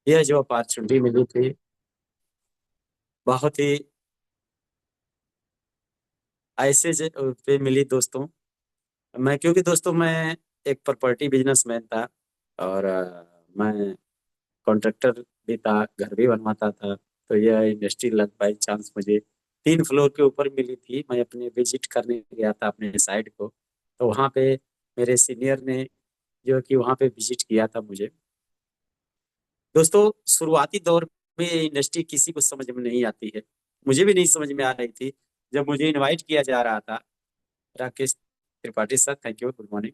यह जो अपॉर्चुनिटी मिली थी बहुत ही ऐसे पे मिली दोस्तों। मैं क्योंकि दोस्तों मैं एक प्रॉपर्टी बिजनेसमैन था और मैं कॉन्ट्रैक्टर भी था, घर भी बनवाता था। तो यह इंडस्ट्री लग बाई चांस मुझे 3 फ्लोर के ऊपर मिली थी। मैं अपने विजिट करने गया था अपने साइड को, तो वहाँ पे मेरे सीनियर ने जो कि वहाँ पे विजिट किया था मुझे। दोस्तों शुरुआती दौर में इंडस्ट्री किसी को समझ में नहीं आती है, मुझे भी नहीं समझ में आ रही थी। जब मुझे इनवाइट किया जा रहा था, Rakesh Tripathi sir, thank you, good morning.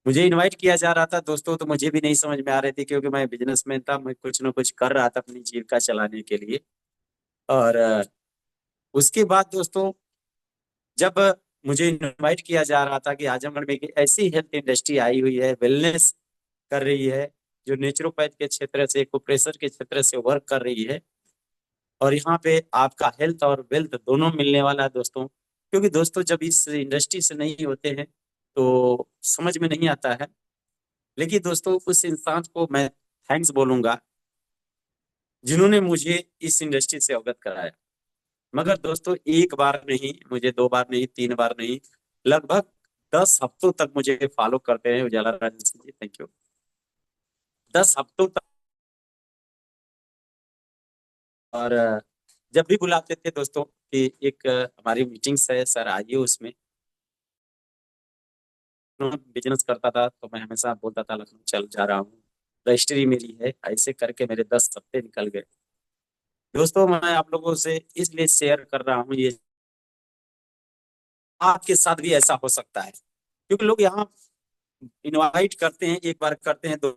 मुझे इनवाइट किया जा रहा था दोस्तों, तो मुझे भी नहीं समझ में आ रही थी क्योंकि मैं बिजनेसमैन था, मैं कुछ ना कुछ कर रहा था अपनी जीविका चलाने के लिए। और उसके बाद दोस्तों जब मुझे इनवाइट किया जा रहा था कि आजमगढ़ में एक ऐसी हेल्थ इंडस्ट्री आई हुई है, वेलनेस कर रही है, जो नेचुरोपैथ के क्षेत्र से, एक्यूप्रेशर के क्षेत्र से वर्क कर रही है, और यहाँ पे आपका हेल्थ और वेल्थ दोनों मिलने वाला है दोस्तों। क्योंकि दोस्तों जब इस इंडस्ट्री से नहीं होते हैं तो समझ में नहीं आता है। लेकिन दोस्तों उस इंसान को मैं थैंक्स बोलूंगा जिन्होंने मुझे इस इंडस्ट्री से अवगत कराया। मगर दोस्तों एक बार नहीं, मुझे 2 बार नहीं, 3 बार नहीं, लगभग 10 हफ्तों तक मुझे फॉलो करते हैं उजाला राजन सिंह जी, थैंक यू। 10 हफ्तों तक। और जब भी बुलाते थे दोस्तों कि एक हमारी मीटिंग्स है सर, आइए उसमें। बिजनेस करता था तो मैं हमेशा बोलता था लखनऊ चल जा रहा हूँ, रजिस्ट्री मेरी है, ऐसे करके मेरे 10 हफ्ते निकल गए। दोस्तों मैं आप लोगों से इसलिए शेयर कर रहा हूँ ये, आपके साथ भी ऐसा हो सकता है। क्योंकि लोग यहाँ इनवाइट करते हैं, एक बार करते हैं, 2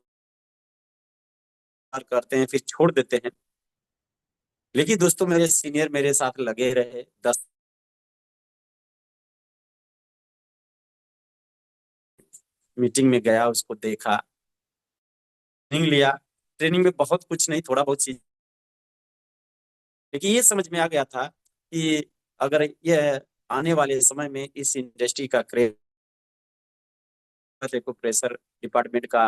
बार करते हैं, फिर छोड़ देते हैं। लेकिन दोस्तों मेरे सीनियर मेरे साथ लगे रहे। 10 मीटिंग में गया, उसको देखा, ट्रेनिंग लिया। ट्रेनिंग में बहुत कुछ नहीं, थोड़ा बहुत चीज, लेकिन ये समझ में आ गया था कि अगर ये आने वाले समय में इस इंडस्ट्री का क्रेज, देखो प्रेशर डिपार्टमेंट का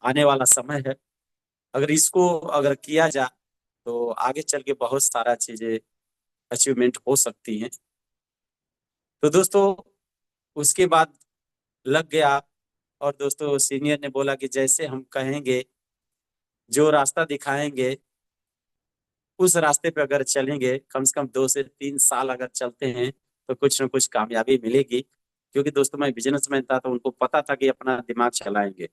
आने वाला समय है, अगर इसको अगर किया जाए तो आगे चल के बहुत सारा चीजें अचीवमेंट हो सकती हैं। तो दोस्तों उसके बाद लग गया। और दोस्तों सीनियर ने बोला कि जैसे हम कहेंगे, जो रास्ता दिखाएंगे उस रास्ते पे अगर चलेंगे, कम से कम 2 से 3 साल अगर चलते हैं तो कुछ ना कुछ कामयाबी मिलेगी। क्योंकि दोस्तों मैं बिजनेसमैन था तो उनको पता था कि अपना दिमाग चलाएंगे।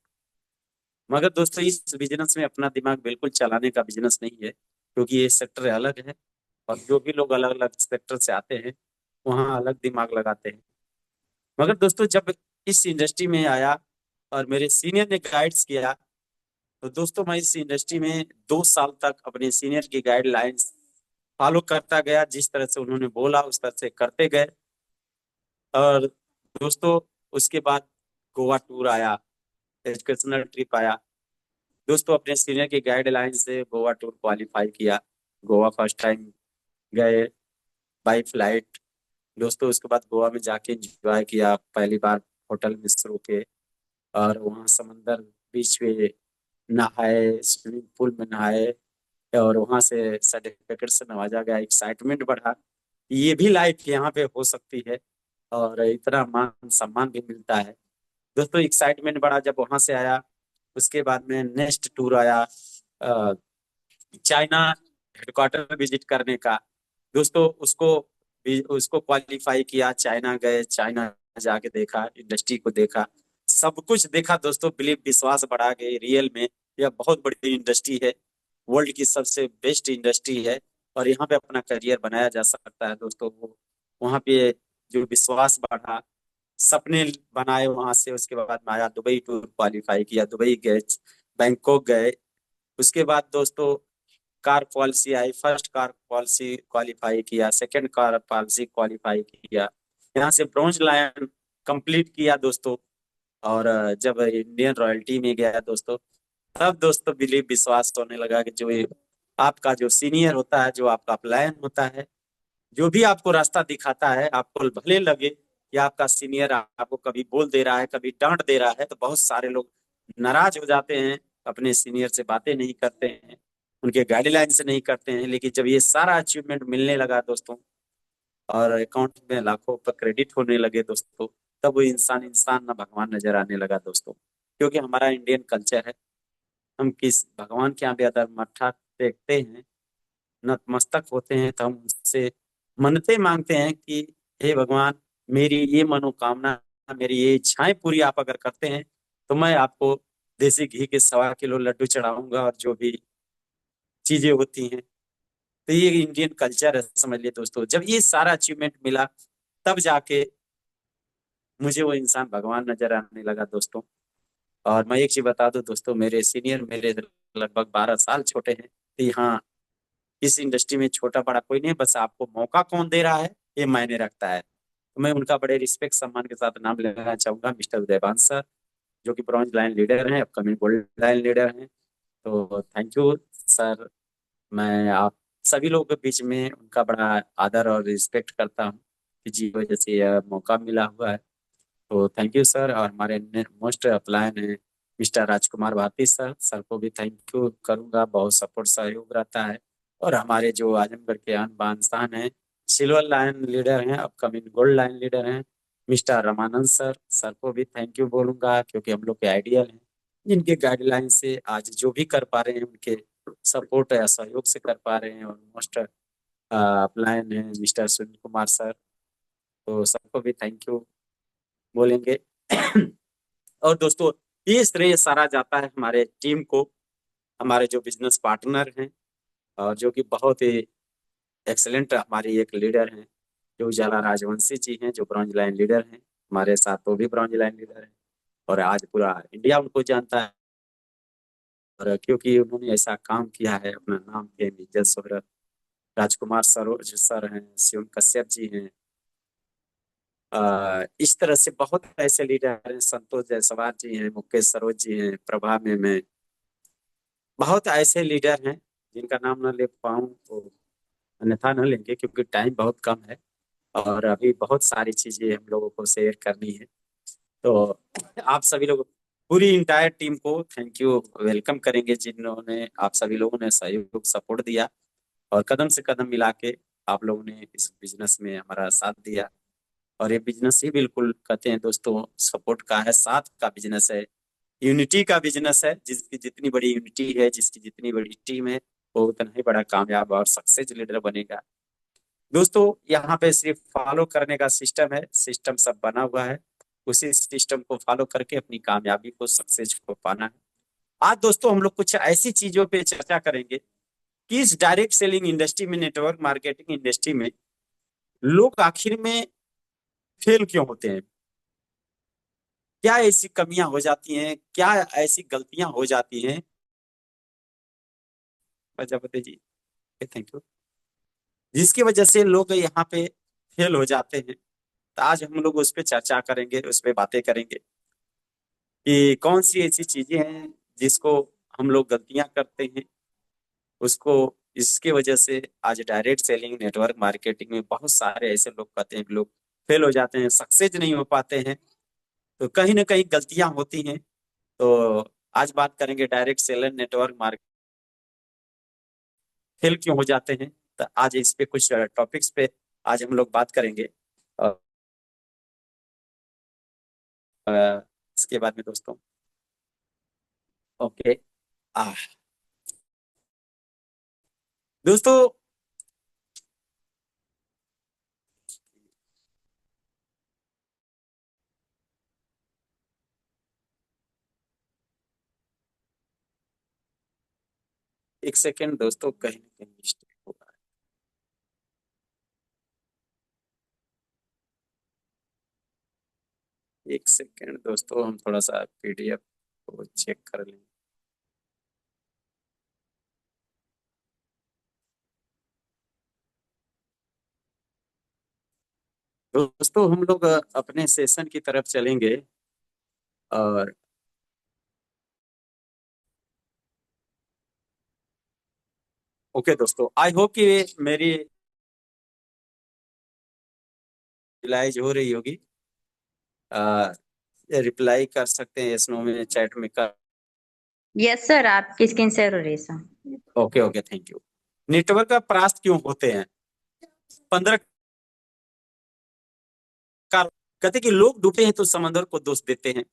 मगर दोस्तों इस बिजनेस में अपना दिमाग बिल्कुल चलाने का बिजनेस नहीं है, क्योंकि ये सेक्टर अलग है। और जो भी लोग अलग अलग सेक्टर से आते हैं वहाँ अलग दिमाग लगाते हैं। मगर दोस्तों जब इस इंडस्ट्री में आया और मेरे सीनियर ने गाइड्स किया, तो दोस्तों मैं इस इंडस्ट्री में 2 साल तक अपने सीनियर की गाइडलाइंस फॉलो करता गया। जिस तरह से उन्होंने बोला उस तरह से करते गए। और दोस्तों उसके बाद गोवा टूर आया, एजुकेशनल ट्रिप आया। दोस्तों अपने सीनियर की गाइडलाइन से गोवा टूर क्वालिफाई किया, गोवा फर्स्ट टाइम गए बाई फ्लाइट। दोस्तों उसके बाद गोवा में जाके एंजॉय किया, पहली बार होटल में रुके और वहाँ समंदर बीच पे नहाए, स्विमिंग पूल में नहाए, और वहां से सर्टिफिकेट से नवाजा गया, एक्साइटमेंट बढ़ा। ये भी लाइफ यहाँ पे हो सकती है और इतना मान सम्मान भी मिलता है। दोस्तों एक्साइटमेंट बढ़ा जब वहां से आया। उसके बाद में नेक्स्ट टूर आया अ, चाइना हेडक्वार्टर विजिट करने का। दोस्तों उसको क्वालिफाई किया, चाइना गए, चाइना जाके देखा, इंडस्ट्री को देखा, सब कुछ देखा। दोस्तों बिलीव विश्वास बढ़ा गए, रियल में यह बहुत बड़ी इंडस्ट्री है, वर्ल्ड की सबसे बेस्ट इंडस्ट्री है, और यहाँ पे अपना करियर बनाया जा सकता है। दोस्तों वो वहाँ पे जो विश्वास बढ़ा, सपने बनाए वहां से। उसके बाद में आया दुबई टूर क्वालिफाई किया, दुबई गए, बैंकॉक गए। उसके बाद दोस्तों कार पॉलिसी आई, फर्स्ट कार पॉलिसी क्वालिफाई किया, सेकंड कार पॉलिसी क्वालिफाई किया, यहाँ से ब्रॉन्ज लायन कंप्लीट किया दोस्तों। और जब इंडियन रॉयल्टी में गया दोस्तों, तब दोस्तों बिलीव विश्वास होने लगा कि जो ये आपका जो सीनियर होता है, जो आपका अपलायन होता है, जो भी आपको रास्ता दिखाता है, आपको भले लगे कि आपका सीनियर आपको कभी बोल दे रहा है, कभी डांट दे रहा है, तो बहुत सारे लोग नाराज हो जाते हैं अपने सीनियर से बातें नहीं करते हैं, उनके गाइडलाइन से नहीं करते हैं, लेकिन जब ये सारा अचीवमेंट मिलने लगा दोस्तों और अकाउंट में लाखों पर क्रेडिट होने लगे दोस्तों, तब वो इंसान इंसान ना भगवान नजर आने लगा दोस्तों। क्योंकि हमारा इंडियन कल्चर है, हम किस भगवान के यहाँ भी अगर मत्था टेकते हैं, नतमस्तक होते हैं, तो हम उनसे मन्नतें मांगते हैं कि हे भगवान, मेरी ये मनोकामना, मेरी ये इच्छाएं पूरी आप अगर करते हैं तो मैं आपको देसी घी के 1.25 किलो लड्डू चढ़ाऊंगा और जो भी चीजें होती हैं। तो ये इंडियन कल्चर है, समझ लिए दोस्तों। जब ये सारा अचीवमेंट मिला, तब जाके मुझे वो इंसान भगवान नजर आने लगा दोस्तों। और मैं एक चीज बता दूं दोस्तों, मेरे सीनियर मेरे लगभग 12 साल छोटे हैं, तो हाँ, इस इंडस्ट्री में छोटा बड़ा कोई नहीं है, बस आपको मौका कौन दे रहा है ये मायने रखता है। तो मैं उनका बड़े रिस्पेक्ट सम्मान के साथ नाम लेना चाहूंगा, मिस्टर उदयभान सर, जो कि ब्रॉन्ज लाइन लीडर हैं, अपकमिंग गोल्ड लाइन लीडर हैं। तो थैंक यू सर। मैं आप सभी लोगों के बीच में उनका बड़ा आदर और रिस्पेक्ट करता हूँ कि जी वजह से यह मौका मिला हुआ है। तो थैंक यू सर। और हमारे मोस्ट अपलायन है मिस्टर राजकुमार भारती सर, सर को भी थैंक यू करूंगा, बहुत सपोर्ट सहयोग रहता है। और हमारे जो आजमगढ़ के आन बान शान हैं, सिल्वर लाइन लीडर हैं, अपकमिंग गोल्ड लाइन लीडर हैं, मिस्टर रमानंद सर, सर को भी थैंक यू बोलूंगा, क्योंकि हम लोग के आइडियल हैं, जिनके गाइडलाइन से आज जो भी कर पा रहे हैं, उनके सपोर्ट या सहयोग से कर पा रहे हैं। और मोस्ट अपलायन है मिस्टर सुनील कुमार सर, तो सबको भी थैंक यू बोलेंगे। और दोस्तों, ये श्रेय सारा जाता है हमारे टीम को, हमारे जो बिजनेस पार्टनर हैं, और जो कि बहुत ही एक्सेलेंट हमारी एक लीडर हैं, जो उजाला राजवंशी जी हैं, जो ब्रॉन्ज लाइन लीडर हैं हमारे साथ, वो भी ब्रॉन्ज लाइन लीडर हैं। और आज पूरा इंडिया उनको जानता है, और क्योंकि उन्होंने ऐसा काम किया है, अपना नाम के इज्जत शोहरत। राजकुमार सरोज सर हैं, शिवम कश्यप जी हैं, इस तरह से बहुत ऐसे लीडर हैं, संतोष जायसवाल जी हैं, मुकेश सरोज जी हैं, प्रभा में बहुत ऐसे लीडर हैं जिनका नाम ना ले पाऊं तो अन्यथा न लेंगे, क्योंकि टाइम बहुत कम है और अभी बहुत सारी चीजें हम लोगों को शेयर करनी है। तो आप सभी लोग, पूरी इंटायर टीम को थैंक यू वेलकम करेंगे, जिन्होंने आप सभी लोगों ने सहयोग सपोर्ट दिया और कदम से कदम मिला के आप लोगों ने इस बिजनेस में हमारा साथ दिया। और ये बिजनेस ही बिल्कुल कहते हैं दोस्तों, सपोर्ट का है, साथ का बिजनेस है, यूनिटी का बिजनेस है। जिसकी जितनी बड़ी यूनिटी है, जिसकी जितनी बड़ी टीम है, वो उतना ही बड़ा कामयाब और सक्सेस लीडर बनेगा दोस्तों। यहाँ पे सिर्फ फॉलो करने का सिस्टम है, सिस्टम सब बना हुआ है, उसी सिस्टम को फॉलो करके अपनी कामयाबी को, सक्सेस को पाना है। आज दोस्तों हम लोग कुछ ऐसी चीजों पे चर्चा करेंगे कि इस डायरेक्ट सेलिंग इंडस्ट्री में, नेटवर्क मार्केटिंग इंडस्ट्री में लोग आखिर में फेल क्यों होते हैं, क्या ऐसी कमियां हो जाती हैं, क्या ऐसी गलतियां हो जाती हैं। प्रजापति जी, थैंक यू, जिसकी वजह से लोग यहाँ पे फेल हो जाते हैं। तो आज हम लोग उस पर चर्चा करेंगे, उस पर बातें करेंगे कि कौन सी ऐसी चीजें हैं जिसको हम लोग गलतियां करते हैं, उसको, इसके वजह से आज डायरेक्ट सेलिंग, नेटवर्क मार्केटिंग में बहुत सारे ऐसे लोग कहते हैं कि लोग फेल हो जाते हैं, सक्सेस नहीं हो पाते हैं। तो कहीं ना कहीं गलतियां होती हैं। तो आज बात करेंगे direct seller, network market fail क्यों हो जाते हैं। तो आज इस पे कुछ टॉपिक्स पे आज हम लोग बात करेंगे। अ, इसके बाद में दोस्तों, ओके, आ दोस्तों, एक सेकेंड दोस्तों, कहीं ना कहीं मिस्टेक हो रहा है। एक सेकेंड दोस्तों, हम थोड़ा सा पीडीएफ को चेक कर लें। दोस्तों हम लोग अपने सेशन की तरफ चलेंगे। और ओके दोस्तों, आई होप कि मेरी रिलाइज हो रही होगी। रिप्लाई कर सकते हैं, यस नो में, चैट में कर यस सर, आपकी स्क्रीन शेयर हो रही है sir. Okay okay, thank you. Network का परास्त क्यों होते हैं? 15 का कहते कि लोग डूबे हैं तो समंदर को दोष देते हैं,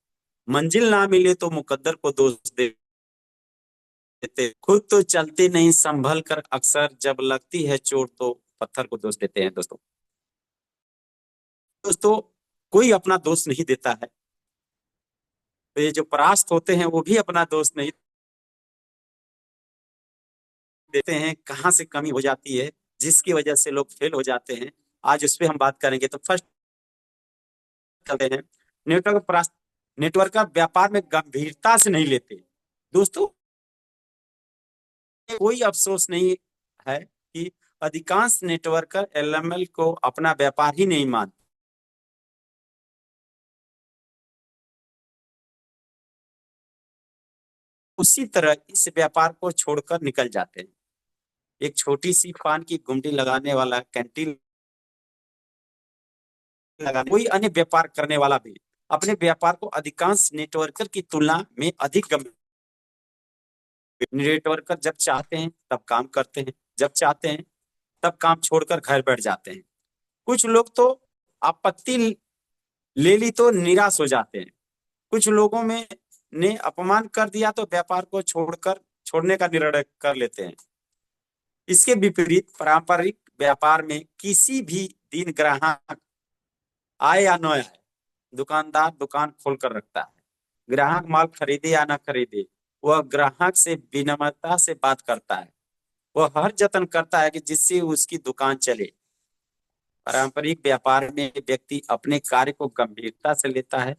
मंजिल ना मिले तो मुकद्दर को दोष देते, खुद तो चलते नहीं संभल कर, अक्सर जब लगती है चोट तो पत्थर को दोष देते हैं। दोस्तों कोई अपना दोष नहीं देता है, तो ये जो परास्त होते हैं वो भी अपना दोष नहीं देते हैं। कहाँ से कमी हो जाती है जिसकी वजह से लोग फेल हो जाते हैं, आज उस पर हम बात करेंगे। तो फर्स्ट करते हैं नेटवर्क परास्त। नेटवर्क का व्यापार में गंभीरता से नहीं लेते। दोस्तों कोई अफसोस नहीं है कि अधिकांश नेटवर्कर एलएमएल को अपना व्यापार ही नहीं मानते, उसी तरह इस व्यापार को छोड़कर निकल जाते हैं। एक छोटी सी पान की गुमटी लगाने वाला, कैंटीन लगाने, कोई अन्य व्यापार करने वाला भी अपने व्यापार को अधिकांश नेटवर्कर की तुलना में अधिक गंभीर। नेटवर्कर जब चाहते हैं तब काम करते हैं, जब चाहते हैं तब काम छोड़कर घर बैठ जाते हैं। कुछ लोग तो आपत्ति ले ली तो निराश हो जाते हैं। कुछ लोगों में ने अपमान कर दिया तो व्यापार को छोड़ने का निर्णय कर लेते हैं। इसके विपरीत पारंपरिक व्यापार में किसी भी दिन ग्राहक आए या न आए, दुकानदार दुकान खोल कर रखता है। ग्राहक माल खरीदे या ना खरीदे, वह ग्राहक से विनम्रता से बात करता है। वह हर जतन करता है कि जिससे उसकी दुकान चले। पारंपरिक व्यापार में व्यक्ति अपने कार्य को गंभीरता से लेता है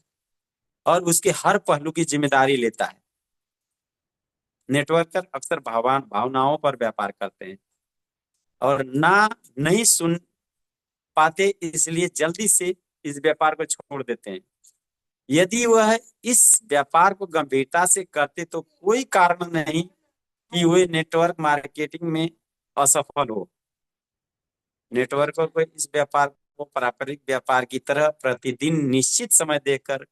और उसके हर पहलू की जिम्मेदारी लेता है। नेटवर्कर अक्सर भावनाओं पर व्यापार करते हैं और नहीं सुन पाते, इसलिए जल्दी से इस व्यापार को छोड़ देते हैं। यदि वह इस व्यापार को गंभीरता से करते तो कोई कारण नहीं कि वे नेटवर्क मार्केटिंग में असफल हो। नेटवर्कर को इस व्यापार को पारंपरिक व्यापार की तरह प्रतिदिन निश्चित समय देकर,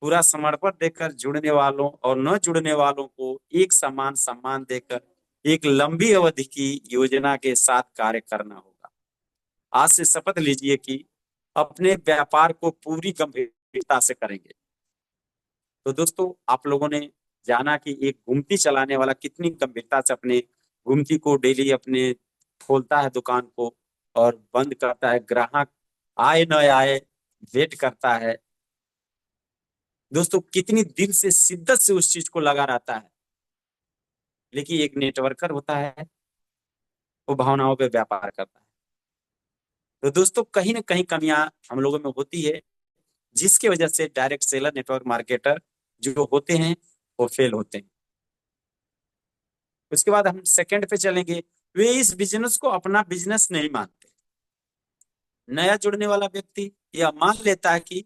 पूरा समर्पण देकर, जुड़ने वालों और न जुड़ने वालों को एक समान सम्मान देकर एक लंबी अवधि की योजना के साथ कार्य करना होगा। आज से शपथ लीजिए कि अपने व्यापार को पूरी गंभीरता से करेंगे। तो दोस्तों आप लोगों ने जाना कि एक गुमटी चलाने वाला कितनी गंभीरता से अपने गुमटी को डेली अपने खोलता है दुकान को और बंद करता है, ग्राहक आए न आए वेट करता है। दोस्तों कितनी दिल से शिद्दत से उस चीज को लगा रहता है। लेकिन एक नेटवर्कर होता है, वो भावनाओं पे व्यापार करता है। तो दोस्तों कहीं ना कहीं कमियां हम लोगों में होती है, जिसकी वजह से डायरेक्ट सेलर, नेटवर्क मार्केटर जो होते हैं वो फेल होते हैं। उसके बाद हम सेकंड पे चलेंगे। वे इस बिजनेस को अपना बिजनेस नहीं मानते। नया जुड़ने वाला व्यक्ति यह मान लेता है कि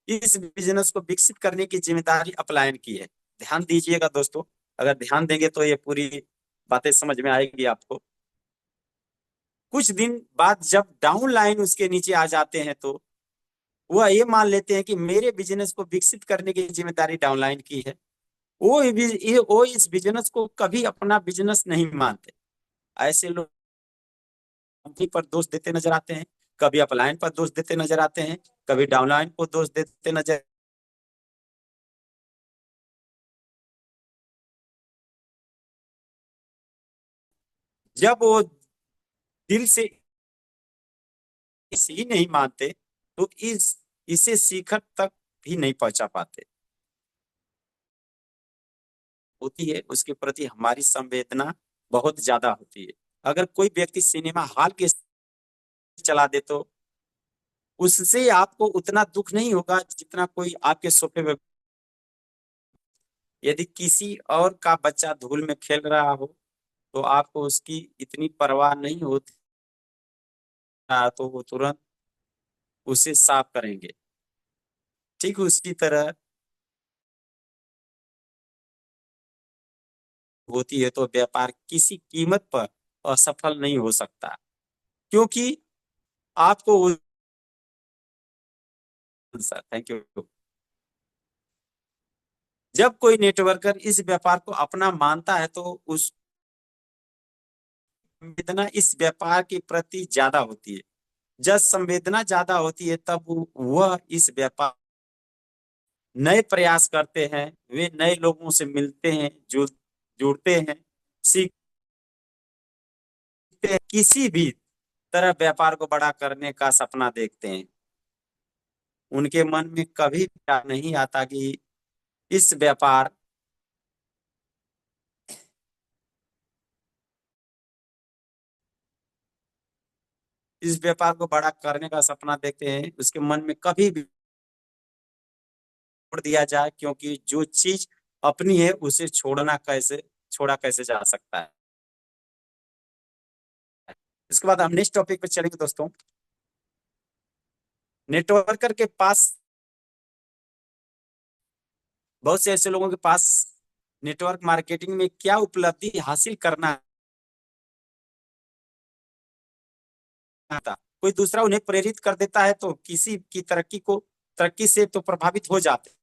इस बिजनेस को विकसित करने की जिम्मेदारी अपलायन की है। ध्यान दीजिएगा दोस्तों, अगर ध्यान देंगे तो ये पूरी बातें समझ में आएगी आपको। कुछ दिन बाद जब डाउन लाइन उसके नीचे आ जाते हैं तो वह ये मान लेते हैं कि मेरे बिजनेस को विकसित करने की जिम्मेदारी डाउनलाइन की है। वो इस बिजनेस को कभी अपना बिजनेस नहीं मानते। ऐसे लोग कंपनी पर दोष देते नजर आते हैं, कभी अपलाइन पर दोष देते नजर आते हैं, कभी डाउनलाइन को दोष देते नजर। जब वो दिल से ही नहीं मानते तो इसे शिखर तक भी नहीं पहुंचा पाते। होती है उसके प्रति हमारी संवेदना बहुत ज्यादा होती है। अगर कोई व्यक्ति सिनेमा हॉल के चला दे तो उससे आपको उतना दुख नहीं होगा जितना कोई आपके सोफे में। यदि किसी और का बच्चा धूल में खेल रहा हो तो आपको उसकी इतनी परवाह नहीं होती, तो वो तुरंत उसे साफ करेंगे। ठीक उसी तरह होती है तो व्यापार किसी कीमत पर असफल नहीं हो सकता, क्योंकि आपको सर थैंक यू। जब कोई नेटवर्कर इस व्यापार को अपना मानता है तो उस संवेदना इस व्यापार के प्रति ज्यादा होती है। जब संवेदना ज्यादा होती है तब वह इस व्यापार नए प्रयास करते हैं, वे नए लोगों से मिलते हैं, जुड़ते हैं, सीखते हैं, किसी भी तरह व्यापार को बड़ा करने का सपना देखते हैं। उनके मन में कभी ख्याल नहीं आता कि इस व्यापार इस व्यापार को बड़ा करने का सपना देखते हैं, उसके मन में कभी भी छोड़ दिया जाए, क्योंकि जो चीज अपनी है उसे छोड़ा कैसे जा सकता है। इसके बाद हम नेक्स्ट टॉपिक पे चलेंगे दोस्तों। नेटवर्कर के पास बहुत से ऐसे लोगों के पास नेटवर्क मार्केटिंग में क्या उपलब्धि हासिल करना था, कोई दूसरा उन्हें प्रेरित कर देता है तो किसी की तरक्की से तो प्रभावित हो जाते हैं।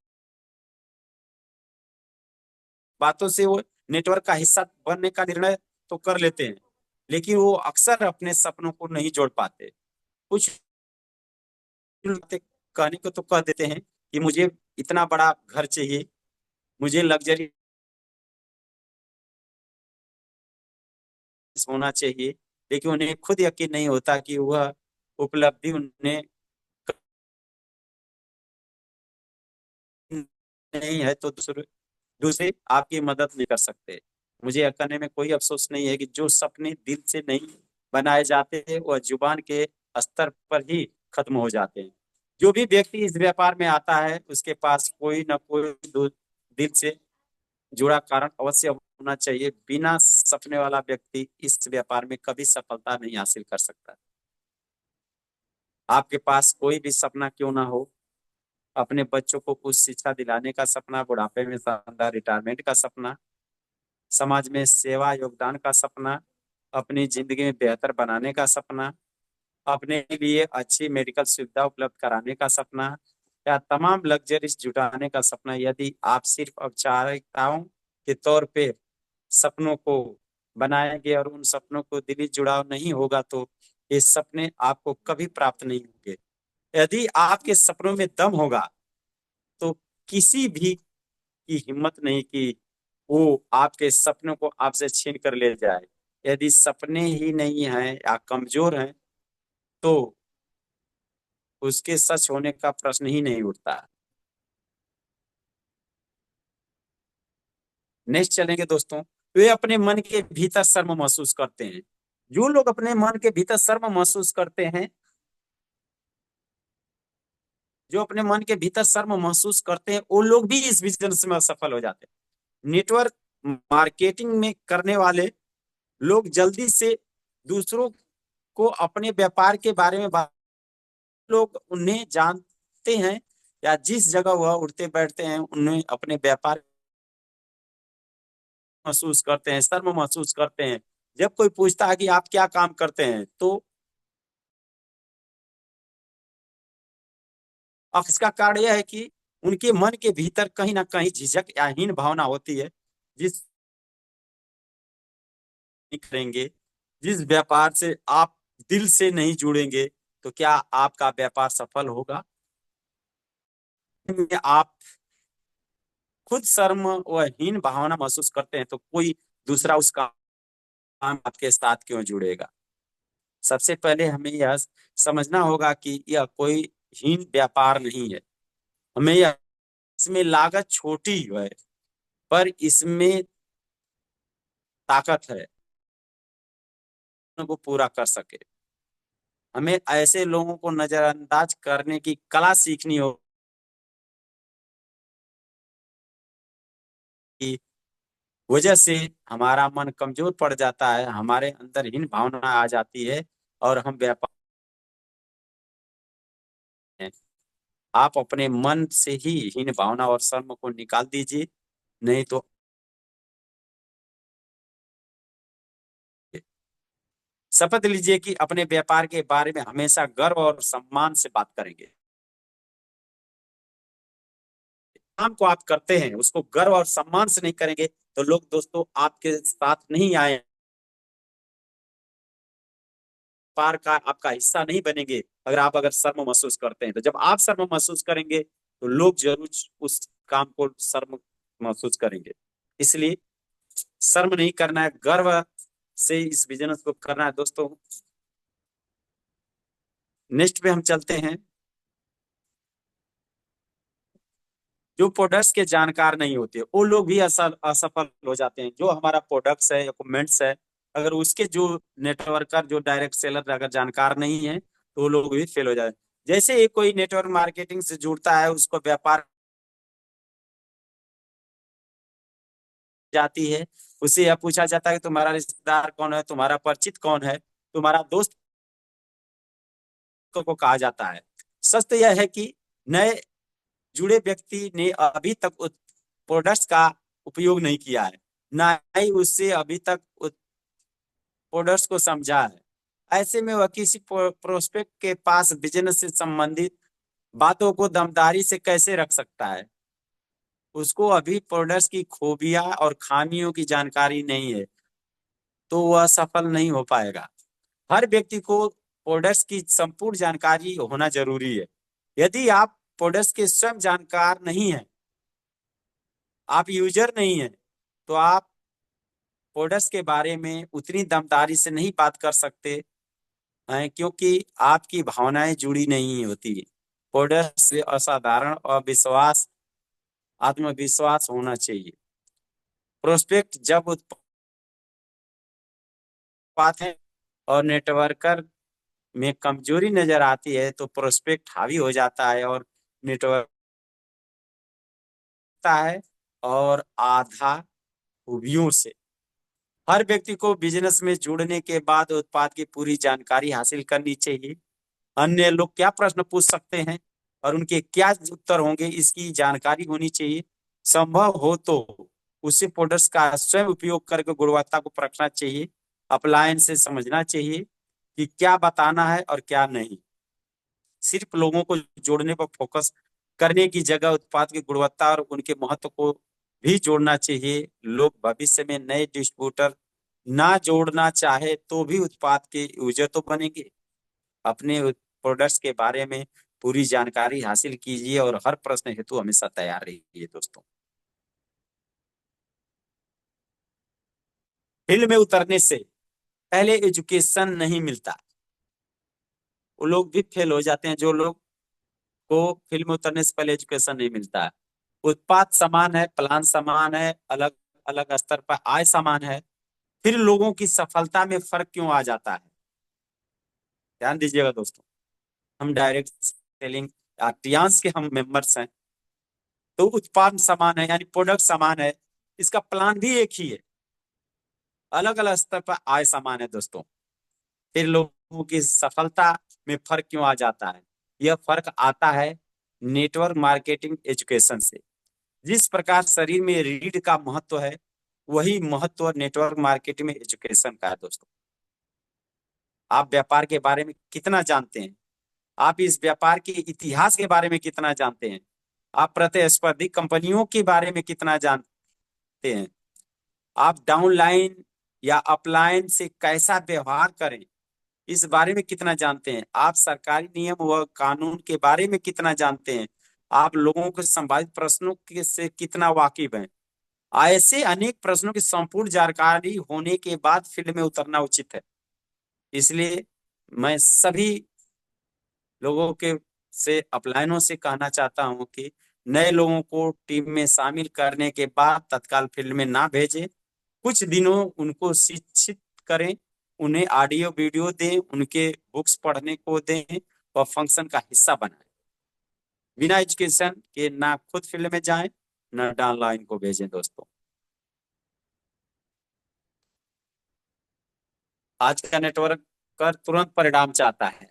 बातों से वो नेटवर्क का हिस्सा बनने का निर्णय तो कर लेते हैं, लेकिन वो अक्सर अपने सपनों को नहीं जोड़ पाते। कुछ कहने को तो कह देते हैं कि मुझे इतना बड़ा घर चाहिए, मुझे लग्जरी होना चाहिए, लेकिन उन्हें खुद यकीन नहीं होता कि वह उपलब्धि उन्हें नहीं है तो दूसरे आपकी मदद नहीं कर सकते। मुझे यह कहने में कोई अफसोस नहीं है कि जो सपने दिल से नहीं बनाए जाते हैं वह जुबान के स्तर पर ही खत्म हो जाते हैं। जो भी व्यक्ति इस व्यापार में आता है उसके पास कोई ना कोई दिल से जुड़ा कारण अवश्य होना चाहिए। बिना सपने वाला व्यक्ति इस व्यापार में कभी सफलता नहीं हासिल कर सकता। आपके पास कोई भी सपना क्यों ना हो, अपने बच्चों को कुछ शिक्षा दिलाने का सपना, बुढ़ापे में शानदार रिटायरमेंट का सपना, समाज में सेवा योगदान का सपना, अपनी जिंदगी में बेहतर बनाने का सपना, अपने लिए अच्छी मेडिकल सुविधा उपलब्ध कराने का सपना, या तमाम लग्जरीज जुटाने का सपना, यदि आप सिर्फ औपचारिकताओं के तौर पे सपनों को बनाएंगे और उन सपनों को दिली जुड़ाव नहीं होगा तो ये सपने आपको कभी प्राप्त नहीं होंगे। यदि आपके सपनों में दम होगा तो किसी भी की हिम्मत नहीं कि वो आपके सपनों को आपसे छीन कर ले जाए। यदि सपने ही नहीं हैं या कमजोर हैं तो उसके सच होने का प्रश्न ही नहीं उठता। नेक्स्ट चलेंगे दोस्तों। वे अपने मन के भीतर शर्म महसूस करते हैं। जो लोग अपने मन के भीतर शर्म महसूस करते हैं, जो अपने मन के भीतर शर्म महसूस करते हैं, वो लोग भी इस बिजनेस में असफल हो जाते हैं। नेटवर्क मार्केटिंग में करने वाले लोग जल्दी से दूसरों को अपने व्यापार के बारे में लोग उन्हें जानते हैं या जिस जगह वह उठते बैठते हैं उन्हें अपने व्यापार महसूस करते हैं, शर्म महसूस करते हैं। जब कोई पूछता है कि आप क्या काम करते हैं तो अब इसका कारण यह है कि उनके मन के भीतर कहीं ना कहीं झिझक या हीन भावना होती है। जिस करेंगे, जिस व्यापार से आप दिल से नहीं जुड़ेंगे तो क्या आपका व्यापार सफल होगा? आप खुद शर्म व हीन भावना महसूस करते हैं तो कोई दूसरा उस काम आपके साथ क्यों जुड़ेगा? सबसे पहले हमें यह समझना होगा कि यह कोई हीन व्यापार नहीं है। हमें यह इसमें लागत छोटी है पर इसमें ताकत है को पूरा कर सके। हमें ऐसे लोगों को नजरअंदाज करने की कला सीखनी होगी वजह से हमारा मन कमजोर पड़ जाता है, हमारे अंदर हीन भावना आ जाती है और हम व्यापार हैं। आप अपने मन से ही हीन भावना और शर्म को निकाल दीजिए, नहीं तो शपथ लीजिए कि अपने व्यापार के बारे में हमेशा गर्व और सम्मान से बात करेंगे। काम को आप करते हैं उसको गर्व और सम्मान से नहीं करेंगे तो लोग दोस्तों आपके साथ नहीं आए, पार का आपका हिस्सा नहीं बनेंगे। अगर शर्म महसूस करते हैं तो जब आप शर्म महसूस करेंगे तो लोग जरूर उस काम को शर्म महसूस करेंगे। इसलिए शर्म नहीं करना है, गर्व से इस बिजनेस को करना है दोस्तों। नेक्स्ट पे हम चलते हैं। जो प्रोडक्ट्स के जानकार नहीं होते वो लोग भी असफल हो जाते हैं। जो हमारा प्रोडक्ट्स है, इक्विपमेंट्स है, अगर उसके जो नेटवर्कर, जो डायरेक्ट सेलर अगर जानकार नहीं है तो वो लोग भी फेल हो जाते हैं। जैसे एक कोई नेटवर्क मार्केटिंग से जुड़ता है, उसको व्यापार जाती है, उससे यह पूछा जाता है कि तुम्हारा रिश्तेदार कौन है, तुम्हारा परिचित कौन है, तुम्हारा दोस्त को कहा जाता है। सच तो यह है कि नए जुड़े व्यक्ति ने अभी तक उस प्रोडक्ट्स का उपयोग नहीं किया है, ना ही उससे अभी तक उस प्रोडक्ट्स को समझा है। ऐसे में वह किसी प्रोस्पेक्ट के पास बिजनेस से संबंधित बातों को दमदारी से कैसे रख सकता है। उसको अभी प्रोडक्ट्स की खूबियां और खामियों की जानकारी नहीं है, तो वह सफल नहीं हो पाएगा। हर व्यक्ति को प्रोडक्ट्स की संपूर्ण जानकारी होना जरूरी है। यदि आप प्रोडक्ट्स के स्वयं जानकार नहीं है, आप यूजर नहीं है, तो आप प्रोडक्ट्स के बारे में उतनी दमदारी से नहीं बात कर सकते हैं, क्योंकि आपकी भावनाएं जुड़ी नहीं होती। प्रोडक्ट्स से असाधारण और विश्वास आत्मविश्वास होना चाहिए। प्रोस्पेक्ट जब उत्पाद है और नेटवर्कर में कमजोरी नजर आती है तो प्रोस्पेक्ट हावी हो जाता है और नेटवर्क है और आधा खूबियों से। हर व्यक्ति को बिजनेस में जुड़ने के बाद उत्पाद की पूरी जानकारी हासिल करनी चाहिए। अन्य लोग क्या प्रश्न पूछ सकते हैं और उनके क्या उत्तर होंगे, इसकी जानकारी होनी चाहिए। संभव हो तो उसी प्रोडक्ट्स का स्वयं उपयोग करके गुणवत्ता को परखना चाहिए। अप्लायंस से समझना चाहिए कि क्या बताना है और क्या नहीं। सिर्फ लोगों को जोड़ने पर फोकस करने की जगह उत्पाद की गुणवत्ता और उनके महत्व को भी जोड़ना चाहिए। लोग भविष्य में नए डिस्ट्रीब्यूटर ना जोड़ना चाहे तो भी उत्पाद के यूजर तो बनेंगे। अपने प्रोडक्ट्स के बारे में पूरी जानकारी हासिल कीजिए और हर प्रश्न हेतु हमेशा तैयार रहिए दोस्तों। फील्ड में उतरने से पहले एजुकेशन नहीं मिलता, वो लोग भी फेल हो जाते हैं। जो लोग को फील्ड में उतरने से पहले एजुकेशन नहीं मिलता है। उत्पाद समान है, प्लान समान है, अलग अलग स्तर पर आय समान है, फिर लोगों की सफलता में फर्क क्यों आ जाता है। ध्यान दीजिएगा दोस्तों, हम डायरेक्ट सेलिंग आर्टियांस के हम मेंबर्स हैं, तो उत्पाद समान है यानी प्रोडक्ट समान है, इसका प्लान भी एक ही है, अलग अलग स्तर पर आय समान है दोस्तों, फिर लोगों की सफलता में फर्क क्यों आ जाता है। यह फर्क आता है नेटवर्क मार्केटिंग एजुकेशन से। जिस प्रकार शरीर में रीढ़ का महत्व है, वही महत्व नेटवर्क मार्केटिंग में एजुकेशन का है दोस्तों। आप व्यापार के बारे में कितना जानते हैं, आप इस व्यापार के इतिहास के बारे में कितना जानते हैं, आप प्रतिस्पर्धी कंपनियों के बारे में कितना जानते हैं, आप डाउनलाइन या अपलाइन से कैसा व्यवहार करें इस बारे में कितना जानते हैं, आप सरकारी नियम व कानून के बारे में कितना जानते हैं, आप लोगों के संभावित प्रश्नों के से कितना वाकिफ हैं। ऐसे अनेक प्रश्नों की संपूर्ण जानकारी होने के बाद फील्ड में उतरना उचित है। इसलिए मैं सभी लोगों के से अपलाइनों से कहना चाहता हूं कि नए लोगों को टीम में शामिल करने के बाद तत्काल फील्ड में ना भेजें। कुछ दिनों उनको शिक्षित करें, उन्हें ऑडियो वीडियो दें, उनके बुक्स पढ़ने को दें और फंक्शन का हिस्सा बनाएं। बिना एजुकेशन के ना खुद फील्ड में जाएं, ना डाउनलाइन को भेजें दोस्तों। आज का नेटवर्क कर तुरंत परिणाम चाहता है।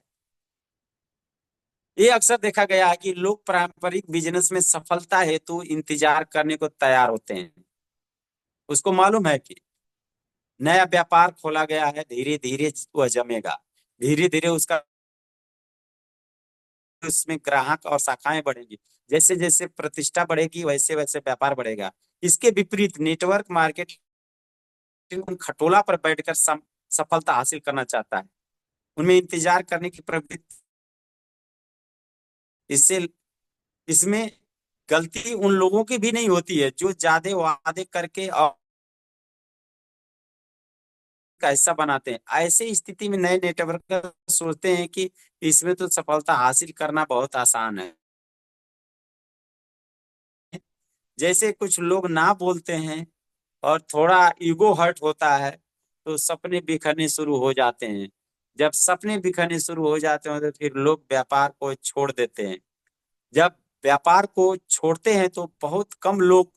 ये अक्सर देखा गया है कि लोग पारंपरिक बिजनेस में सफलता हेतु इंतजार करने को तैयार होते हैं। उसको मालूम है कि नया व्यापार खोला गया है, धीरे धीरे वह जमेगा, धीरे धीरे उसका उसमें ग्राहक और शाखाएं बढ़ेंगी। जैसे जैसे प्रतिष्ठा बढ़ेगी वैसे वैसे व्यापार बढ़ेगा। इसके विपरीत नेटवर्क मार्केटिंग खटोला पर बैठकर सफलता हासिल करना चाहता है। उनमें इंतजार करने की प्रवृत्ति, इससे इसमें गलती उन लोगों की भी नहीं होती है जो ज्यादा वादे करके और का हिस्सा बनाते हैं। ऐसे स्थिति में नए नेटवर्क सोचते हैं कि इसमें तो सफलता हासिल करना बहुत आसान है। जैसे कुछ लोग ना बोलते हैं और थोड़ा ईगो हर्ट होता है तो सपने बिखरने शुरू हो जाते हैं। जब सपने बिखरने शुरू हो जाते हैं तो फिर लोग व्यापार को छोड़ देते हैं। जब व्यापार को छोड़ते हैं तो बहुत कम लोग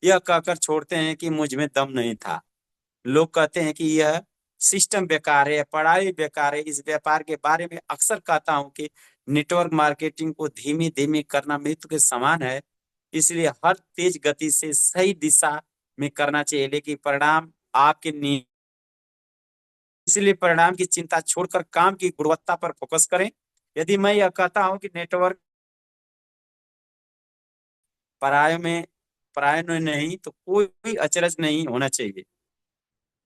यह कहकर छोड़ते हैं कि मुझ में दम नहीं था। लोग कहते हैं कि यह सिस्टम बेकार है, पढ़ाई बेकार है। इस व्यापार के बारे में अक्सर कहता हूं कि नेटवर्क मार्केटिंग को धीमे धीमे करना मृत्यु के समान है। इसलिए हर तेज गति से सही दिशा में करना चाहिए, लेकिन परिणाम आपके नहीं। इसलिए परिणाम की चिंता छोड़कर काम की गुणवत्ता पर फोकस करें। यदि मैं यह कहता हूं कि नेटवर्क पराय में नहीं, तो कोई अचरज नहीं होना चाहिए।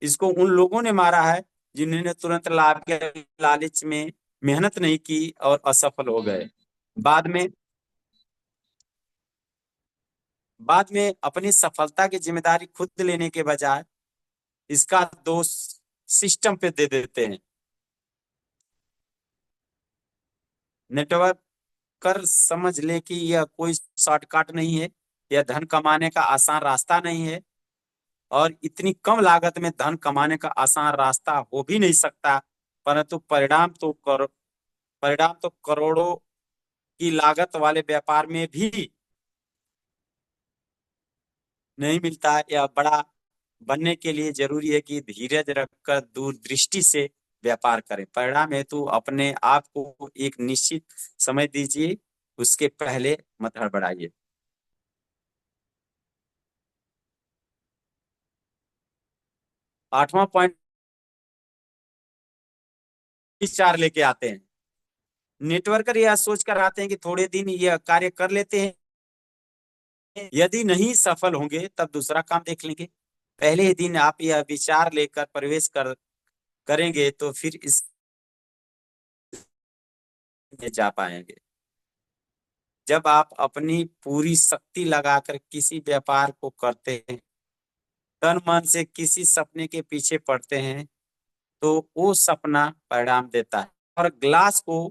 इसको उन लोगों ने मारा है जिन्होंने तुरंत लाभ के लालच में मेहनत नहीं की और असफल हो गए। बाद में बाद में अपनी सफलता की जिम्मेदारी खुद लेने के बजाय इसका दोष सिस्टम पे दे देते हैं। नेटवर्क कर समझ ले कि यह कोई शॉर्टकट नहीं है, यह धन कमाने का आसान रास्ता नहीं है, और इतनी कम लागत में धन कमाने का आसान रास्ता हो भी नहीं सकता। परंतु परिणाम तो करोड़ों की लागत वाले व्यापार में भी नहीं मिलता। यह बड़ा बनने के लिए जरूरी है कि धीरज रखकर दूरदृष्टि से व्यापार करें। परिणाम हेतु अपने आप को एक निश्चित समय दीजिए, उसके पहले मत हड़बड़ाइए। 8वां पॉइंट इस चार लेके आते हैं। नेटवर्कर यह सोचकर आते हैं कि थोड़े दिन यह कार्य कर लेते हैं, यदि नहीं सफल होंगे तब दूसरा काम देख लेंगे। पहले ही दिन आप यह विचार लेकर प्रवेश करेंगे तो फिर इसमें जा पाएंगे। जब आप अपनी पूरी शक्ति लगाकर किसी व्यापार को करते हैं, तन मन से किसी सपने के पीछे पड़ते हैं, तो वो सपना परिणाम देता है। और ग्लास को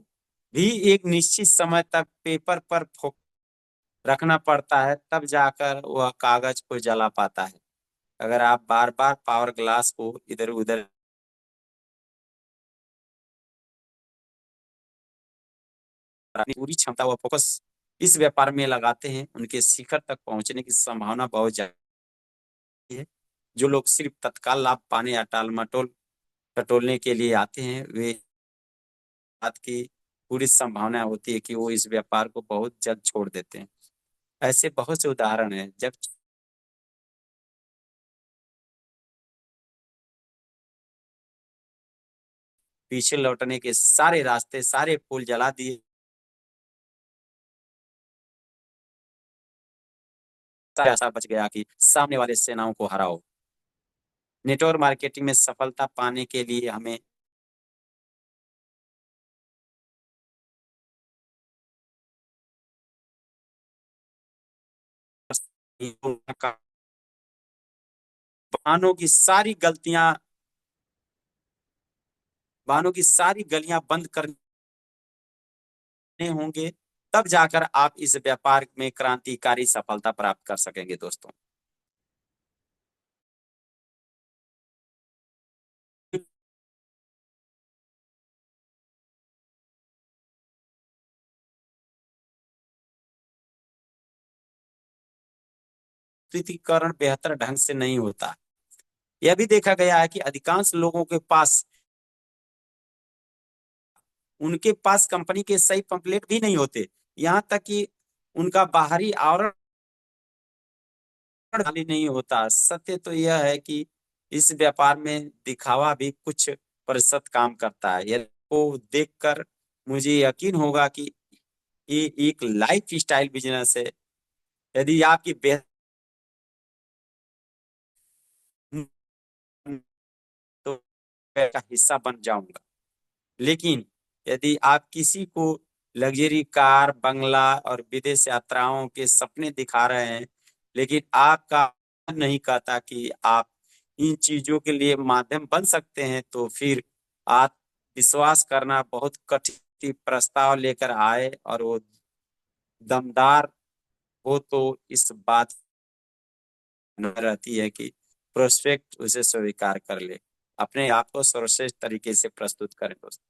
भी एक निश्चित समय तक पेपर पर रखना पड़ता है, तब जाकर वह कागज को जला पाता है। अगर आप बार बार पावर ग्लास को इधर उधर अपनी पूरी क्षमता व फोकस इस व्यापार में लगाते हैं, उनके शिखर तक पहुंचने की संभावना बहुत ज्यादा है। जो लोग सिर्फ तत्काल लाभ पाने या टाल मटोल टटोलने के लिए आते हैं, वे बात की पूरी संभावना होती है कि वो इस व्यापार को बहुत जल्द छोड़ देते हैं। ऐसे बहुत से उदाहरण हैं। जब पीछे लौटने के सारे रास्ते, सारे पुल जला दिए, ऐसा बच गया कि सामने वाले सेनाओं को हराओ। नेटवर्क मार्केटिंग में सफलता पाने के लिए हमें वाहनों की सारी गलतियां वाहनों की सारी गलियां बंद करने होंगे, तब जाकर आप इस व्यापार में क्रांतिकारी सफलता प्राप्त कर सकेंगे दोस्तों। प्रस्तुतिकरण बेहतर ढंग से नहीं होता। यह भी देखा गया है कि अधिकांश लोगों के पास उनके पास कंपनी के सही पंपलेट भी नहीं होते, यहाँ तक कि उनका बाहरी आवरण खाली नहीं होता। सत्य तो यह है कि इस व्यापार में दिखावा भी कुछ प्रतिशत काम करता है। यदि को देखकर मुझे यकीन होगा कि ये एक लाइफ स्टाइल बिजनेस है। यदि आपकी तो का हिस्सा बन जाऊंगा। लेकिन यदि आप किसी को लग्जरी कार, बंगला और विदेश यात्राओं के सपने दिखा रहे हैं, लेकिन आपका मन नहीं कहता कि आप इन चीजों के लिए माध्यम बन सकते हैं, तो फिर आप विश्वास करना बहुत कठिन। प्रस्ताव लेकर आए और वो दमदार हो तो इस बात न रहती है कि प्रोस्पेक्ट उसे स्वीकार कर ले। अपने आप को सर्वश्रेष्ठ तरीके से प्रस्तुत करें दोस्त।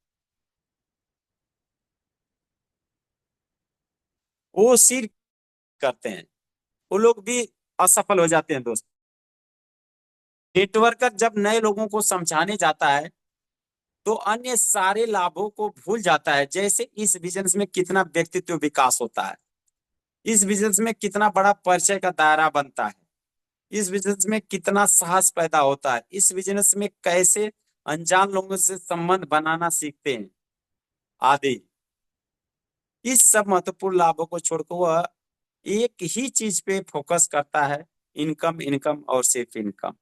वो सिर्फ करते हैं, वो लोग भी असफल हो जाते हैं दोस्त। नेटवर्कर जब नए लोगों को समझाने जाता है तो अन्य सारे लाभों को भूल जाता है। जैसे इस बिजनेस में कितना व्यक्तित्व विकास होता है, इस बिजनेस में कितना बड़ा परिचय का दायरा बनता है, इस बिजनेस में कितना साहस पैदा होता है, इस बिजनेस में कैसे अनजान लोगों से संबंध बनाना सीखते हैं आदि। इस सब महत्वपूर्ण लाभों को छोड़कर वह एक ही चीज पे फोकस करता है, इनकम, इनकम और सिर्फ इनकम।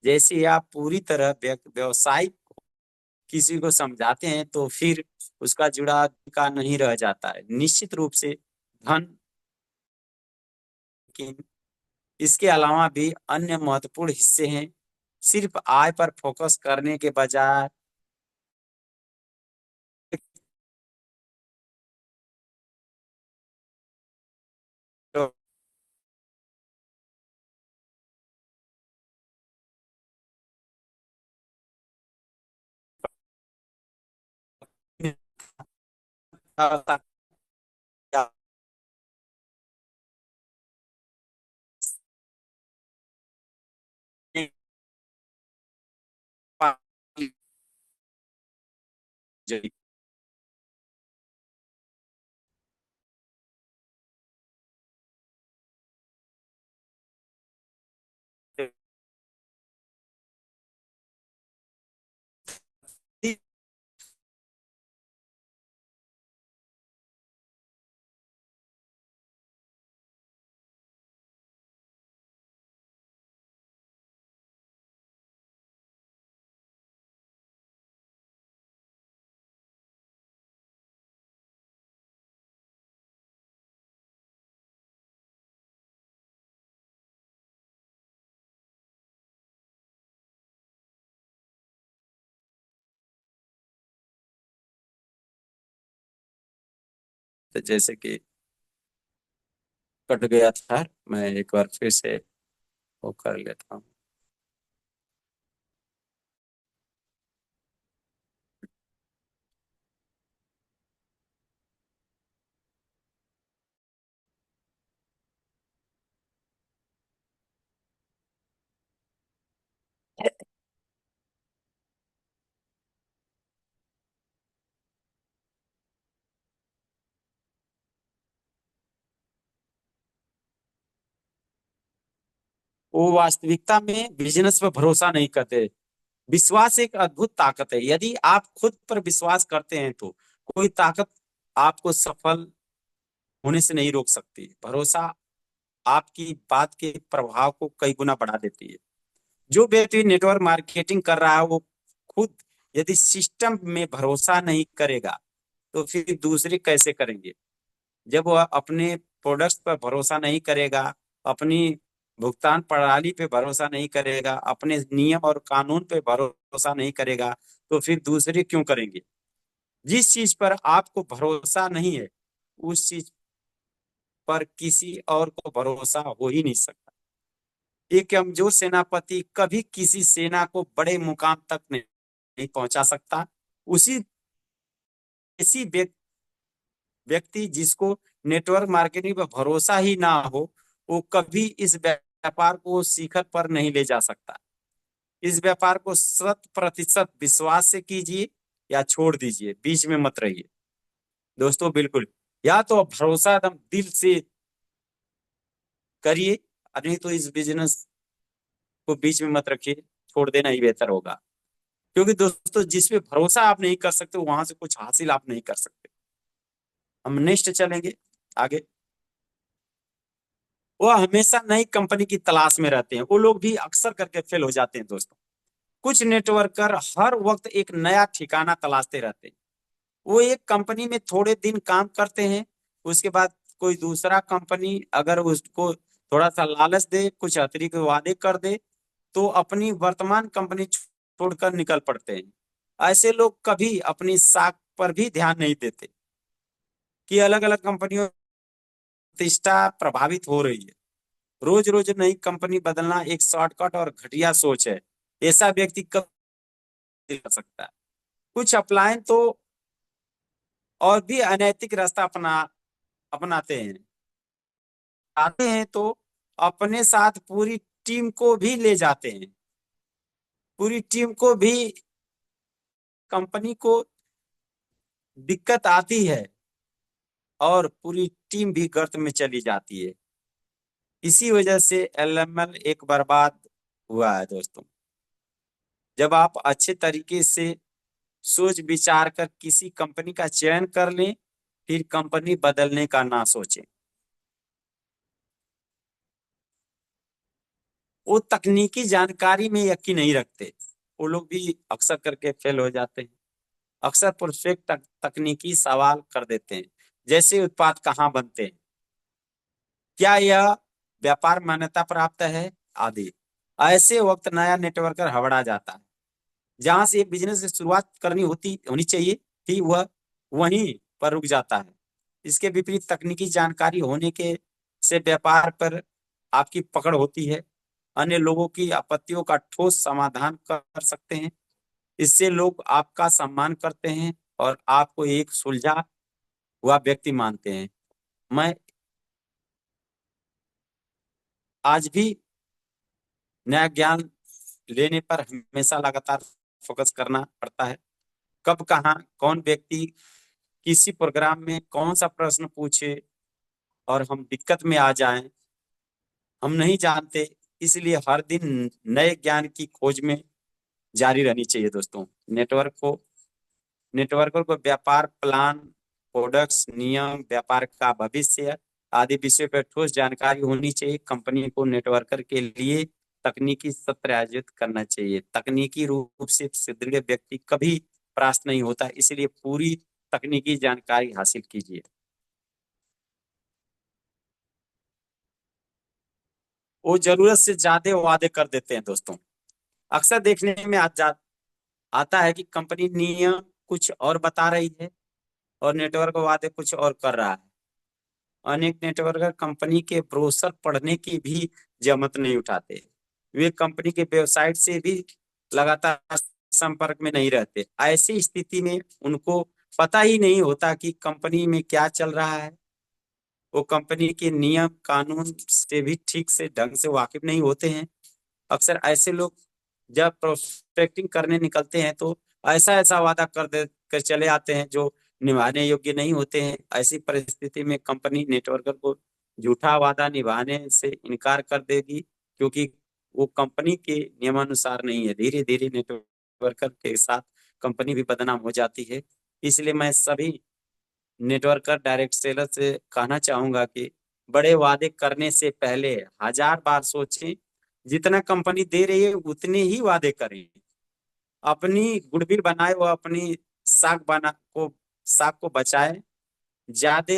जैसे आप पूरी तरह व्यवसायिक किसी को समझाते हैं तो फिर उसका जुड़ा का नहीं रह जाता है। निश्चित रूप से धन, लेकिन इसके अलावा भी अन्य महत्वपूर्ण हिस्से हैं। सिर्फ आय पर फोकस करने के बजाय तो जैसे कि कट गया था, मैं एक बार फिर से वो कर लेता हूँ। वो वास्तविकता में बिजनेस पर भरोसा नहीं करते। विश्वास एक अद्भुत ताकत है। यदि आप खुद पर विश्वास करते हैं तो कोई ताकत आपको सफल होने से नहीं रोक सकती। भरोसा आपकी बात के प्रभाव को कई गुना बढ़ा देती है। जो व्यक्ति नेटवर्क मार्केटिंग कर रहा है वो खुद यदि सिस्टम में भरोसा नहीं करेगा तो फिर दूसरे कैसे करेंगे। जब वह अपने प्रोडक्ट्स पर भरोसा नहीं करेगा, अपनी भुगतान प्रणाली पे भरोसा नहीं करेगा, अपने नियम और कानून पे भरोसा नहीं करेगा, तो फिर दूसरे क्यों करेंगे। जिस चीज पर आपको भरोसा नहीं है उस चीज पर किसी और को भरोसा हो ही नहीं सकता। एक कमजोर सेनापति कभी किसी सेना को बड़े मुकाम तक नहीं पहुंचा सकता। उसी किसी व्यक्ति जिसको नेटवर्क मार्केटिंग पर भरोसा ही ना हो, वो कभी इस व्यापार को शिखर पर नहीं ले जा सकता। इस व्यापार को 100% विश्वास से कीजिए या छोड़ दीजिए, बीच में मत रहिए दोस्तों। बिल्कुल, या तो भरोसा एकदम दिल से करिए, नहीं तो इस बिजनेस को बीच में मत रखिए, छोड़ देना ही बेहतर होगा। क्योंकि दोस्तों जिस पे भरोसा आप नहीं कर सकते वहां से कुछ हासिल आप नहीं कर सकते। हम नेक्स्ट चलेंगे आगे। वो हमेशा नई कंपनी की तलाश में रहते हैं, वो लोग भी अक्सर करके फेल हो जाते हैं दोस्तों। कुछ नेटवर्कर हर वक्त एक नया ठिकाना तलाशते रहते हैं। वो एक कंपनी में थोड़े दिन काम करते हैं, उसके बाद कोई दूसरा कंपनी अगर उसको थोड़ा सा लालच दे, कुछ अतिरिक्त वादे कर दे, तो अपनी वर्तमान कंपनी छोड़कर निकल पड़ते हैं। ऐसे लोग कभी अपनी साख पर भी ध्यान नहीं देते कि अलग अलग कंपनियों की प्रतिष्ठा प्रभावित हो रही है। रोज रोज नई कंपनी बदलना एक शॉर्टकट और घटिया सोच है। ऐसा व्यक्ति कभी कर सकता है। कुछ अपलायन तो और भी अनैतिक रास्ता अपनाते हैं, आते हैं तो अपने साथ पूरी टीम को भी ले जाते हैं। पूरी टीम को भी, कंपनी को दिक्कत आती है और पूरी टीम भी गर्त में चली जाती है। इसी वजह से एलएमएल एक बर्बाद हुआ है दोस्तों। जब आप अच्छे तरीके से सोच विचार कर किसी कंपनी का चयन कर लें, फिर कंपनी बदलने का ना सोचें। वो तकनीकी जानकारी में यकीन नहीं रखते, वो लोग भी अक्सर करके फेल हो जाते हैं। अक्सर परफेक्ट तकनीकी सवाल कर देते हैं, जैसे उत्पाद कहाँ बनते हैं, क्या यह व्यापार मान्यता प्राप्त है, आदि। ऐसे वक्त नया नेटवर्कर हबड़ा जाता है। जहां से एक बिजनेस की शुरुआत करनी होनी चाहिए थी, वह वहीं पर रुक जाता है। इसके विपरीत तकनीकी जानकारी होने के से व्यापार पर आपकी पकड़ होती है, अन्य लोगों की आपत्तियों का ठोस समाधान कर सकते हैं। इससे लोग आपका सम्मान करते हैं और आपको एक सुलझा हुआ व्यक्ति मानते हैं। मैं आज भी नया ज्ञान लेने पर हमेशा लगातार फोकस करना पड़ता है। कब कहाँ कौन व्यक्ति किसी प्रोग्राम में कौन सा प्रश्न पूछे और हम दिक्कत में आ जाएं, हम नहीं जानते। इसलिए हर दिन नए ज्ञान की खोज में जारी रहनी चाहिए दोस्तों। नेटवर्कर को व्यापार प्लान, प्रोडक्ट्स, नियम, व्यापार का भविष्य आदि विषय पर ठोस जानकारी होनी चाहिए। कंपनी को नेटवर्कर के लिए तकनीकी सत्र आयोजित करना चाहिए। तकनीकी रूप से सुदृढ़ व्यक्ति कभी परास्त नहीं होता, इसलिए पूरी तकनीकी जानकारी हासिल कीजिए। वो जरूरत से ज्यादा वादे कर देते हैं दोस्तों। अक्सर देखने में आता है कि कंपनी नियम कुछ और बता रही है और नेटवर्क वादे कुछ और कर रहा है। अनेक नेटवर्कर कंपनी के ब्रोशर पढ़ने की भी जहमत नहीं उठाते। वे कंपनी के वेबसाइट से भी लगातार संपर्क में नहीं रहते। ऐसी स्थिति में उनको पता ही नहीं होता कि कंपनी में क्या चल रहा है। वो कंपनी के नियम कानून से भी ठीक से ढंग से वाकिफ नहीं होते हैं। अक्सर ऐसे लोग जब प्रोस्पेक्टिंग करने निकलते हैं तो ऐसा ऐसा वादा कर चले आते हैं जो निभाने योग्य नहीं होते हैं। ऐसी परिस्थिति में कंपनी नेटवर्कर को झूठा वादा निभाने से इनकार कर देगी, क्योंकि वो कंपनी के नियमानुसार नहीं है। धीरे धीरे नेटवर्कर के साथ कंपनी भी बदनाम हो जाती है। इसलिए मैं सभी नेटवर्कर डायरेक्ट सेलर से कहना चाहूंगा कि बड़े वादे करने से पहले 1000 बार सोचें। जितना कंपनी दे रही है उतने ही वादे करें। अपनी गुडविल बनाए, वो अपनी साख को बचाए। ज्यादा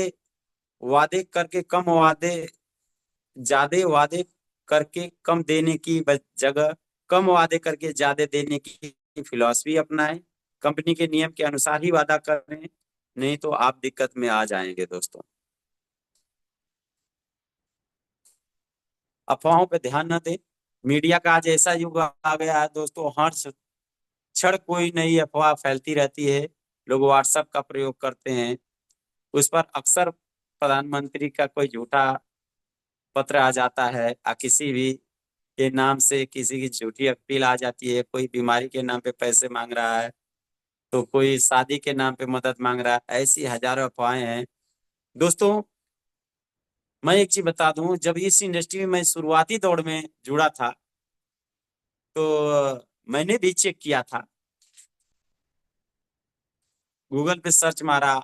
वादे करके कम वादे ज्यादा वादे करके कम देने की जगह कम वादे करके ज्यादा देने की फिलॉसफी अपनाएं। कंपनी के नियम के अनुसार ही वादा करें, नहीं तो आप दिक्कत में आ जाएंगे दोस्तों। अफवाहों पे ध्यान न दें। मीडिया का आज ऐसा युग आ गया है दोस्तों, हर क्षण कोई नई अफवाह फैलती रहती है। लोग व्हाट्सएप का प्रयोग करते हैं, उस पर अक्सर प्रधानमंत्री का कोई झूठा पत्र आ जाता है, किसी भी के नाम से किसी की झूठी अपील आ जाती है। कोई बीमारी के नाम पे पैसे मांग रहा है, तो कोई शादी के नाम पे मदद मांग रहा है। ऐसी हजारों अफवाहें हैं दोस्तों। मैं एक चीज बता दूं, जब इस इंडस्ट्री में मैं शुरुआती दौर में जुड़ा था तो मैंने भी चेक किया था, गूगल पे सर्च मारा,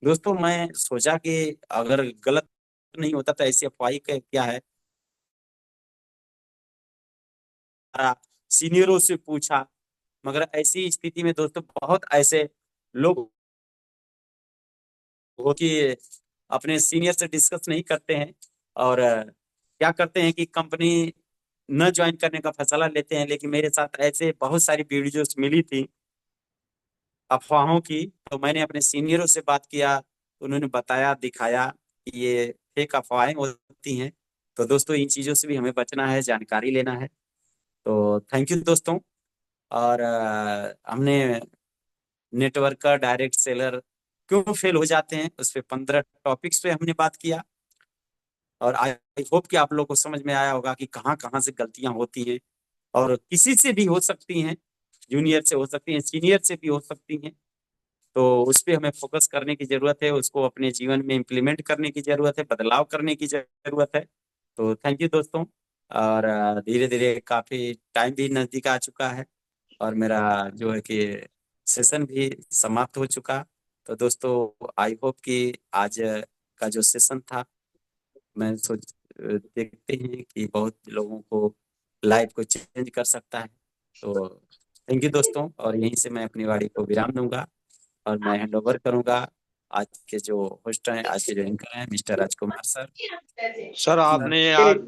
दोस्तों मैं सोचा कि अगर गलत नहीं होता तो ऐसी अफवाह क्या है, सीनियरों से पूछा, मगर ऐसी स्थिति में दोस्तों बहुत ऐसे लोग हो कि अपने सीनियर से डिस्कस नहीं करते हैं, और क्या करते हैं कि कंपनी न ज्वाइन करने का फैसला लेते हैं। लेकिन मेरे साथ ऐसे बहुत सारी वीडियोस मिली थी अफवाहों की, तो मैंने अपने सीनियरों से बात किया, तो उन्होंने बताया, दिखाया कि ये फेक अफवाहें होती हैं। तो दोस्तों इन चीज़ों से भी हमें बचना है, जानकारी लेना है। तो थैंक यू दोस्तों। और हमने नेटवर्कर, डायरेक्ट सेलर क्यों फेल हो जाते हैं, उस पे 15 टॉपिक्स पे हमने बात किया। और आई होप कि आप लोग को समझ में आया होगा कि कहाँ कहाँ से गलतियां होती हैं, और किसी से भी हो सकती हैं, जूनियर से हो सकती हैं, सीनियर से भी हो सकती हैं। तो उस पे हमें फोकस करने की जरूरत है, उसको अपने जीवन में इम्प्लीमेंट करने की जरूरत है, बदलाव करने की जरूरत है। तो थैंक यू दोस्तों। और धीरे धीरे काफी टाइम भी नजदीक आ चुका है, और मेरा जो है कि सेशन भी समाप्त हो चुका। तो दोस्तों आई होप कि आज का जो सेशन था, मैं सोच देखते हैं कि बहुत लोगों को लाइफ को चेंज कर सकता है। तो थैंक यू दोस्तों, और यहीं से मैं अपनी वाणी को विराम दूंगा, और मैं हैंड ओवर करूंगा आज के जो होस्ट हैं, आज के जो एंकर हैं, मिस्टर राजकुमार सर। सर सर आपने आज